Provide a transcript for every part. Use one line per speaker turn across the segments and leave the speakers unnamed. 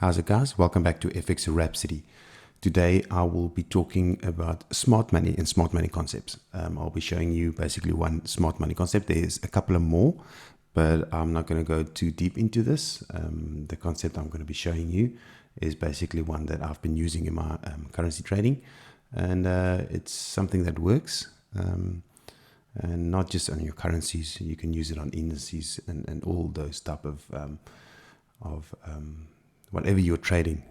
How's it, guys? Welcome back to FX Rhapsody. Today I will be talking about smart money and smart money concepts. I'll be showing you basically one smart money concept. There's a couple of more, but I'm not going to go too deep into this. The concept I'm going to be showing you is basically one that I've been using in my currency trading, and it's something that works. And not just on your currencies, you can use it on indices and all those type of whatever you're trading.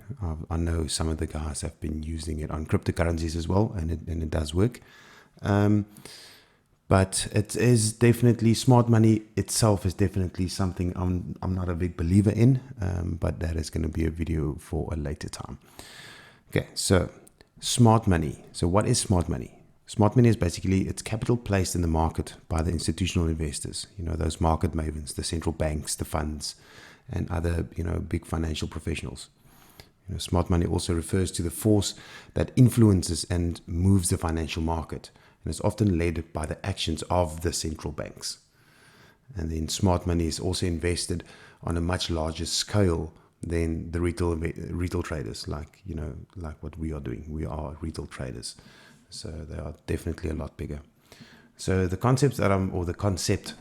I know some of the guys have been using it on cryptocurrencies as well, and it does work. But it is definitely, smart money itself is definitely something I'm not a big believer in, but that is going to be a video for a later time. Okay, so smart money. So what is smart money? Smart money is basically, it's capital placed in the market by the institutional investors, those market mavens, the central banks, the funds, and other, big financial professionals. Smart money also refers to the force that influences and moves the financial market, and it's often led by the actions of the central banks. And then smart money is also invested on a much larger scale than the retail traders, like what we are doing. We are retail traders, so they are definitely a lot bigger. So the concepts that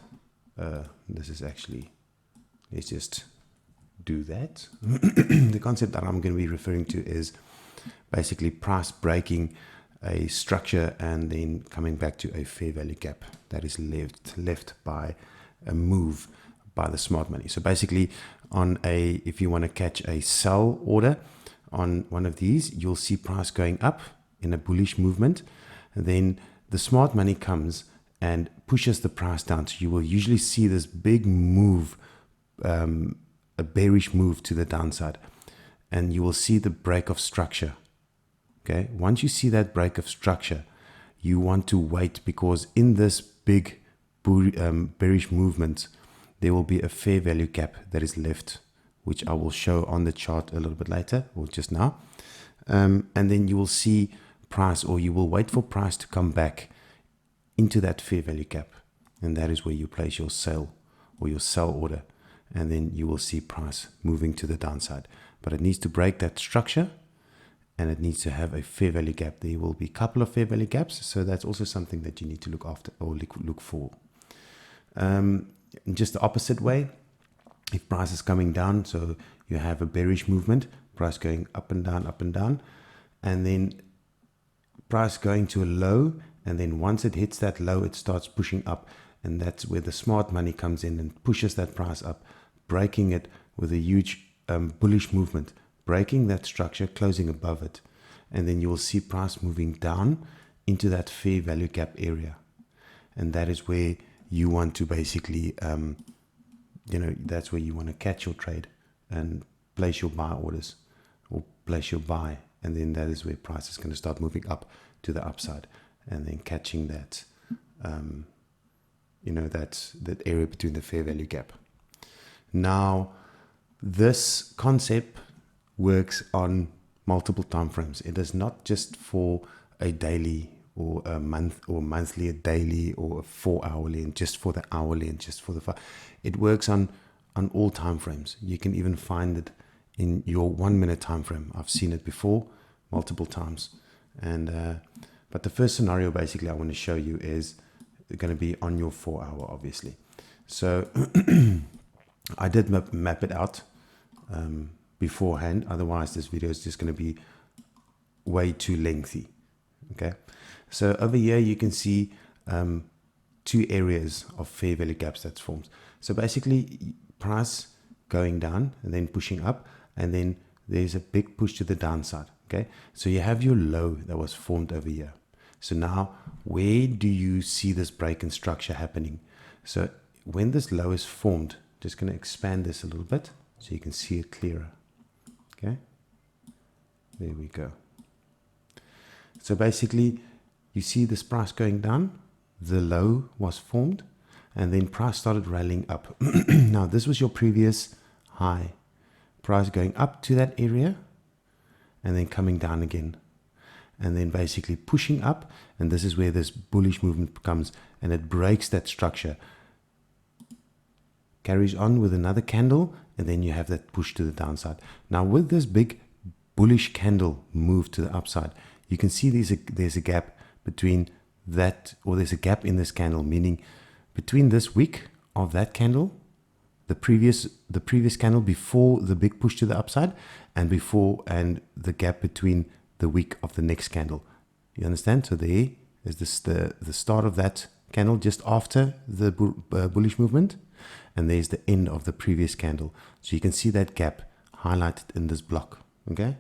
this is actually, let's just do that. The concept that I'm going to be referring to is basically price breaking a structure and then coming back to a fair value gap that is left by a move by the smart money. So basically, if you want to catch a sell order on one of these, you'll see price going up in a bullish movement, and then the smart money comes and pushes the price down. So you will usually see this big move, a bearish move to the downside, and you will see the break of structure. Okay, once you see that break of structure, you want to wait, because in this big bearish movement, there will be a fair value gap that is left, which I will show on the chart a little bit later, or just now. And then you will see price, or you will wait for price to come back into that fair value gap, and that is where you place your sale or your sell order, and then you will see price moving to the downside. But it needs to break that structure, and it needs to have a fair value gap. There will be a couple of fair value gaps, so that's also something that you need to look after or look for. In just the opposite way, if price is coming down, so you have a bearish movement, price going up and down, and then price going to a low, and then once it hits that low, it starts pushing up, and that's where the smart money comes in and pushes that price up, breaking it with a huge bullish movement, breaking that structure, closing above it, and then you will see price moving down into that fair value gap area, and that is where you want to basically, that's where you want to catch your trade and place your buy orders or place your buy, and then that is where price is going to start moving up to the upside, and then catching that, that area between the fair value gap. Now, this concept works on multiple time frames. It is not just for a daily or a month or monthly, a daily or a 4 hourly, and just for the hourly and just for the 5. It works on all time frames. You can even find it in your 1 minute time frame. I've seen it before multiple times. And but the first scenario basically I want to show you is going to be on your 4 hour, obviously. So I did map it out beforehand, otherwise this video is just going to be way too lengthy. Okay, so over here you can see 2 areas of fair value gaps that's formed. So basically, price going down and then pushing up, and then there's a big push to the downside. Okay, so you have your low that was formed over here. So now, where do you see this break in structure happening? So when this low is formed, just going to expand this a little bit so you can see it clearer. Okay, there we go. So basically, you see this price going down, the low was formed, and then price started rallying up. Now, this was your previous high. Price going up to that area, and then coming down again, and then basically pushing up, and this is where this bullish movement comes, and it breaks that structure, carries on with another candle, and then you have that push to the downside. Now with this big bullish candle move to the upside, you can see there's a gap between that, or there's a gap in this candle, meaning between this wick of that candle, the previous candle before the big push to the upside, and the gap between the wick of the next candle. You understand? So there is this the start of that candle just after the bullish movement, and there's the end of the previous candle. So you can see that gap highlighted in this block. Okay,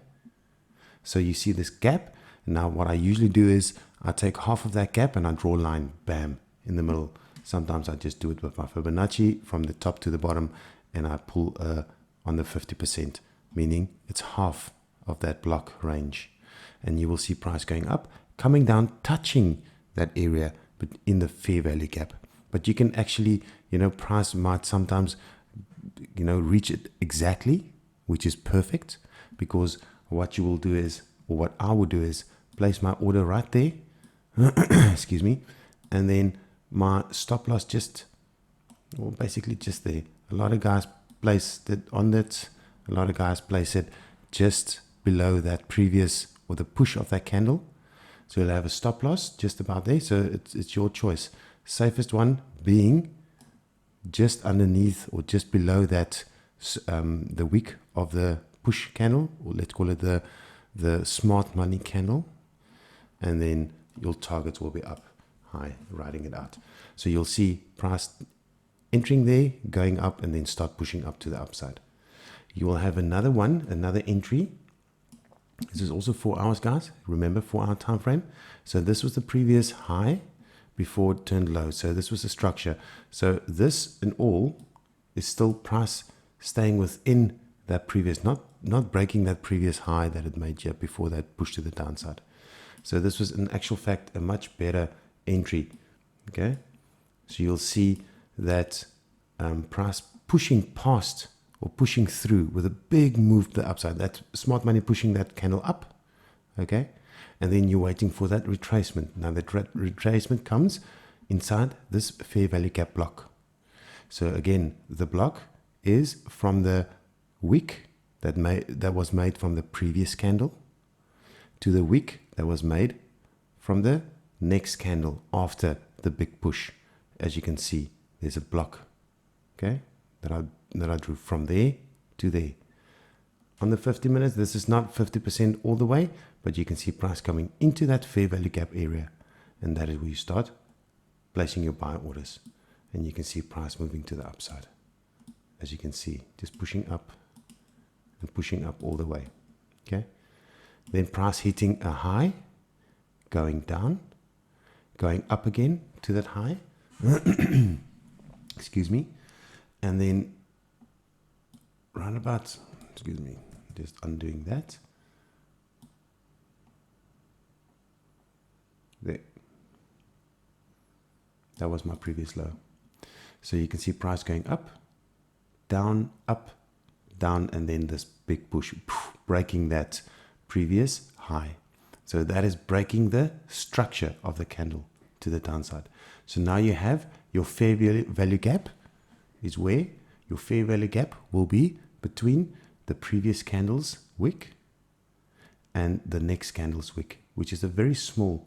so you see this gap. Now what I usually do is I take half of that gap and I draw a line, bam, in the middle. Sometimes I just do it with my Fibonacci from the top to the bottom, and I pull on the 50%, meaning it's half of that block range. And you will see price going up, coming down, touching that area, but in the fair value gap. But you can actually, price might sometimes, reach it exactly, which is perfect, because what you will do is, or what I will do is, place my order right there, excuse me, and then my stop loss basically just there. A lot of guys place it on that. A lot of guys place it just below that previous, or the push of that candle. So you'll have a stop loss just about there. So it's your choice. Safest one being just underneath or just below that, the wick of the push candle, or let's call it the smart money candle, and then your targets will be up high, writing it out. So you'll see price entering there, going up, and then start pushing up to the upside. You will have another entry. This is also 4 hours, guys. Remember, 4-hour time frame. So this was the previous high before it turned low. So this was the structure. So this in all is still price staying within that previous, not breaking that previous high that it made here before that push to the downside. So this was in actual fact a much better entry. Okay, so you'll see that price pushing past or pushing through with a big move to the upside. That smart money pushing that candle up. Okay, and then you're waiting for that retracement. Now that retracement comes inside this fair value gap block. So again, the block is from the wick that was made from the previous candle to the wick that was made from the next candle after the big push. As you can see, there's a block, okay, that I drew from there to there. On the 50 minutes, this is not 50% all the way, but you can see price coming into that fair value gap area, and that is where you start placing your buy orders, and you can see price moving to the upside. As you can see, just pushing up and pushing up all the way. Okay, then price hitting a high, going down, going up again to that high, excuse me, and then round about, excuse me, just undoing that. There. That was my previous low. So you can see price going up, down, and then this big push, breaking that previous high. So that is breaking the structure of the candle to the downside. So now you have your fair value gap is where your fair value gap will be between the previous candle's wick and the next candle's wick, which is a very small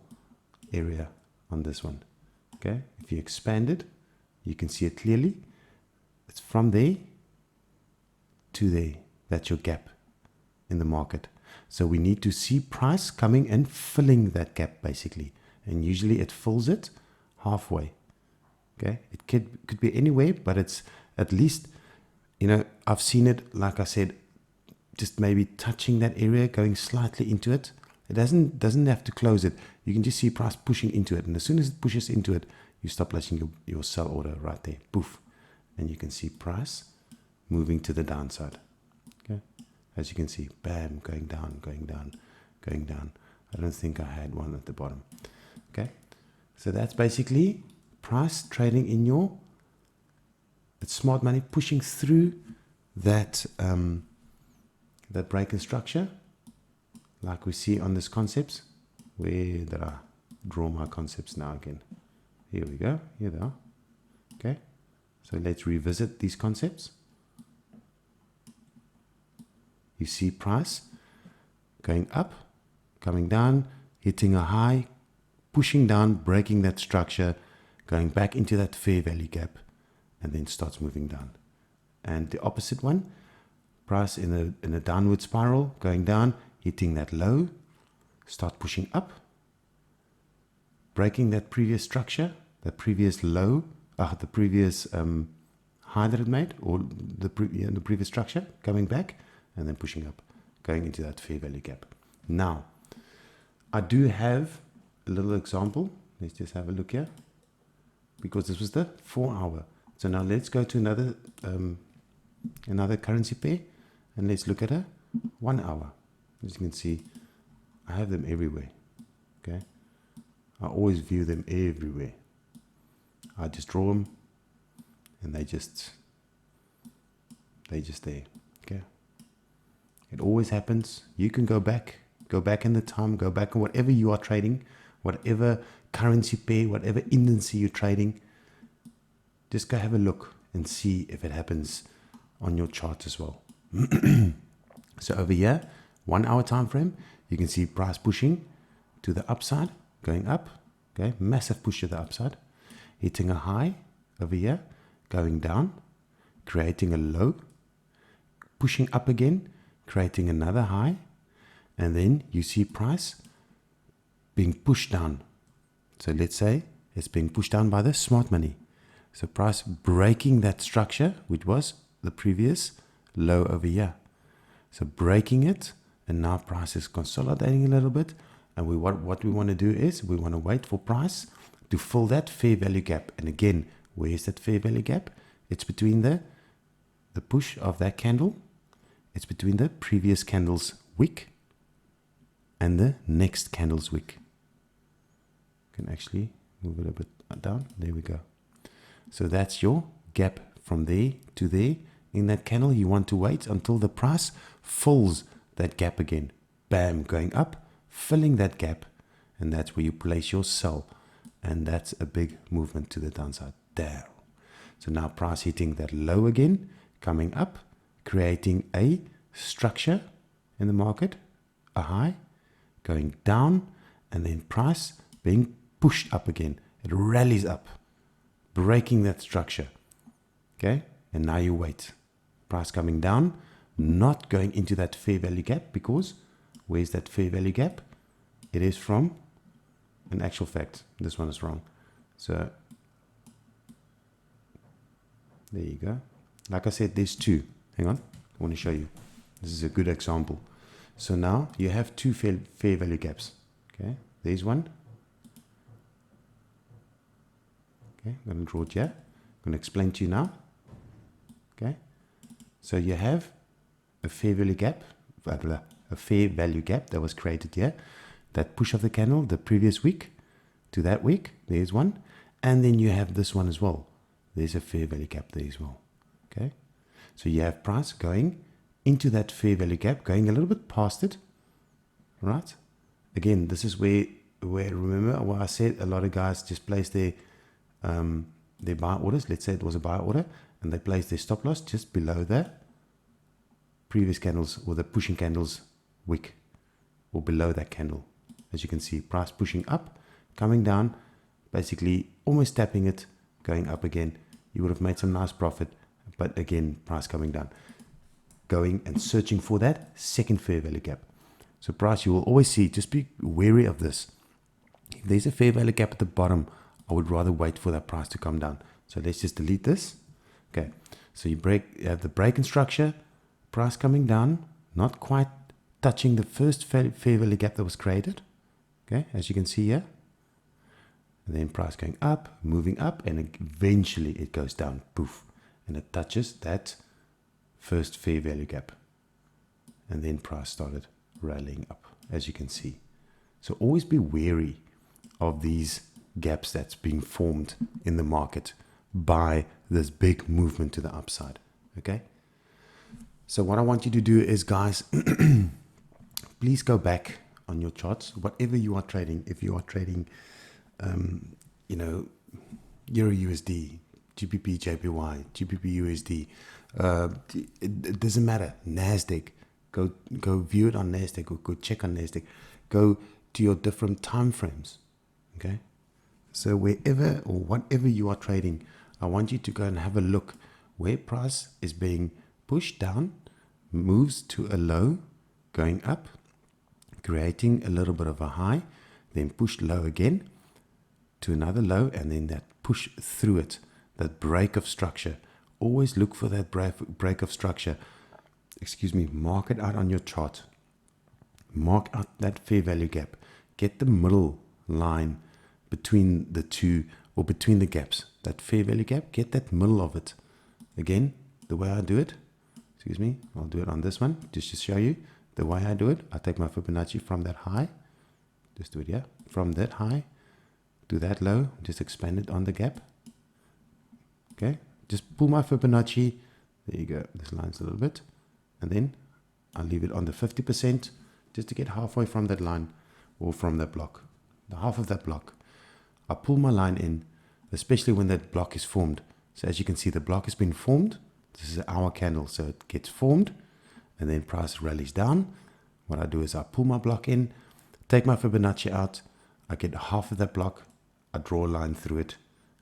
area on this one. Okay, if you expand it, you can see it clearly. It's from there to there. That's your gap in the market. So we need to see price coming and filling that gap basically, and usually it fills it halfway. Okay, it could be anywhere, but it's at least, I've seen it, like I said, just maybe touching that area, going slightly into it. It doesn't have to close it. You can just see price pushing into it, and as soon as it pushes into it, you stop placing your sell order right there, poof, and you can see price moving to the downside. Okay, as you can see, bam, going down, going down, going down. I don't think I had one at the bottom. Okay, so that's basically price trading in it's smart money pushing through that that break in structure, like we see on this concepts. Where did I draw my concepts now again? Here we go. Here they are. Okay, So let's revisit these concepts. You see price going up, coming down, hitting a high, pushing down, breaking that structure, going back into that fair value gap, and then starts moving down. And the opposite one, price in a downward spiral, going down, hitting that low, start pushing up, breaking that previous structure, the previous low, the previous high that it made, or the previous structure, coming back, and then pushing up, going into that fair value gap. Now, I do have a little example. Let's just have a look here, because this was the 4 hour. So now let's go to another currency pair, and let's look at a 1 hour. As you can see, I have them everywhere. Okay, I always view them everywhere. I just draw them, and they just there. Okay, it always happens. You can go back in the time, go back on whatever you are trading, whatever currency pair, whatever indice you're trading. Just go have a look and see if it happens on your chart as well. So over here, 1 hour time frame, you can see price pushing to the upside, going up. Okay, massive push to the upside, hitting a high over here, going down, creating a low, pushing up again, creating another high, and then you see price being pushed down. So let's say it's being pushed down by the smart money. So price breaking that structure, which was the previous low over here. So breaking it, and now price is consolidating a little bit. And what we want to do is we want to wait for price to fill that fair value gap. And again, where is that fair value gap? It's between the push of that candle. It's between the previous candle's wick and the next candle's wick. Can actually move it a bit down. There we go. So that's your gap from there to there. In that candle, you want to wait until the price fills that gap again. Bam, going up, filling that gap. And that's where you place your sell. And that's a big movement to the downside. There. So now price hitting that low again, coming up, creating a structure in the market, a high, going down, and then price being pushed up again. It rallies up, breaking that structure. Okay, and now you wait. Price coming down, not going into that fair value gap, because where's that fair value gap? It is from, in actual fact, this one is wrong. So there you go. Like I said, there's two. Hang on, I want to show you. This is a good example. So now you have two fair value gaps. Okay, there's one. Okay, I'm going to draw it here. I'm going to explain to you now. Okay, so you have a fair value gap, that was created here. That push of the candle, the previous week to that week, there's one. And then you have this one as well. There's a fair value gap there as well. Okay, so you have price going into that fair value gap, going a little bit past it, right? Again, this is where remember what I said, a lot of guys just place their buy orders. Let's say it was a buy order, and they place their stop loss just below the previous candles or the pushing candles wick, or below that candle. As you can see, price pushing up, coming down, basically almost tapping it, going up again. You would have made some nice profit, but again, price coming down, going and searching for that second fair value gap. So price, you will always see, just be wary of this. If there's a fair value gap at the bottom, I would rather wait for that price to come down. So let's just delete this. Okay, so you have the break in structure, price coming down, not quite touching the first fair value gap that was created. Okay, as you can see here. And then price going up, moving up, and eventually it goes down, poof, and it touches that first fair value gap. And then price started rallying up, as you can see. So always be wary of these gaps that's being formed in the market by this big movement to the upside. Okay, so what I want you to do is, guys, please go back on your charts, whatever you are trading. If you are trading Euro USD, GBP, JPY, GBP, USD. It doesn't matter. NASDAQ. Go view it on NASDAQ, or go check on NASDAQ. Go to your different time frames. Okay? So wherever or whatever you are trading, I want you to go and have a look where price is being pushed down, moves to a low, going up, creating a little bit of a high, then pushed low again to another low, and then that push through it, that break of structure. Always look for that break of structure. Mark it out on your chart. Mark out that fair value gap. Get the middle line between the two, or between the gaps. That fair value gap, get that middle of it. Again, the way I do it, I'll do it on this one, just to show you. The way I do it, I take my Fibonacci from that high, just do it here, from that high to that low, just expand it on the gap. Okay, just pull my Fibonacci, there you go, this line's a little bit, and then I'll leave it on the 50%, just to get halfway from that line, or from that block, the half of that block. I pull my line in, especially when that block is formed. So as you can see, the block has been formed. This is an hour candle, so it gets formed, and then price rallies down. What I do is I pull my block in, take my Fibonacci out, I get half of that block, I draw a line through it,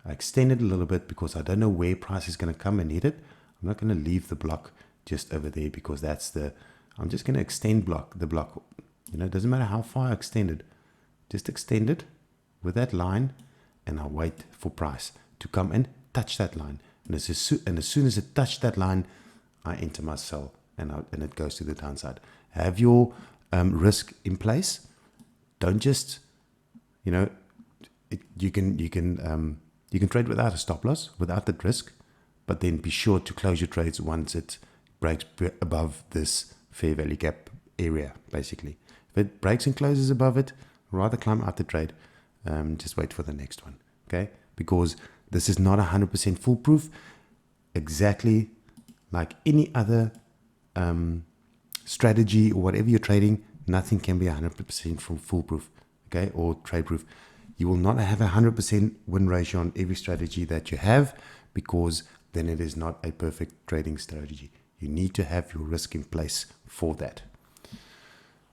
I extend it a little bit because I don't know where price is going to come and hit it. I'm not going to leave the block just over there, because I'm just going to extend the block. It doesn't matter how far I extend it, just extend it with that line, and I wait for price to come and touch that line. And as soon as it touched that line, I enter my sell, and it goes to the downside. Have your risk in place. Don't just, you can trade without a stop loss, without that risk, but then be sure to close your trades once it breaks above this fair value gap area, basically. If it breaks and closes above it, rather climb out the trade. Just wait for the next one, okay? Because this is not 100% foolproof. Exactly like any other strategy or whatever you're trading, nothing can be 100% foolproof, okay, or trade proof. You will not have a 100% win ratio on every strategy that you have, because then it is not a perfect trading strategy. You need to have your risk in place for that.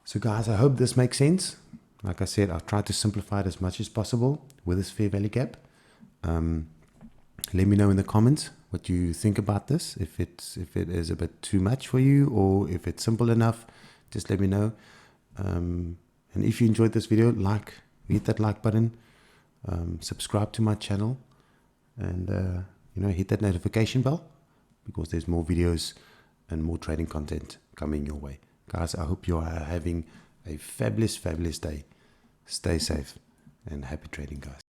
So guys, I hope this makes sense. Like I said, I've tried to simplify it as much as possible with this fair value gap. Let me know in the comments what you think about this. If it is a bit too much for you, or if it's simple enough, just let me know. And if you enjoyed this video, hit that like button, subscribe to my channel, and hit that notification bell, because there's more videos and more trading content coming your way. Guys, I hope you are having a fabulous day. Stay safe and happy trading, guys.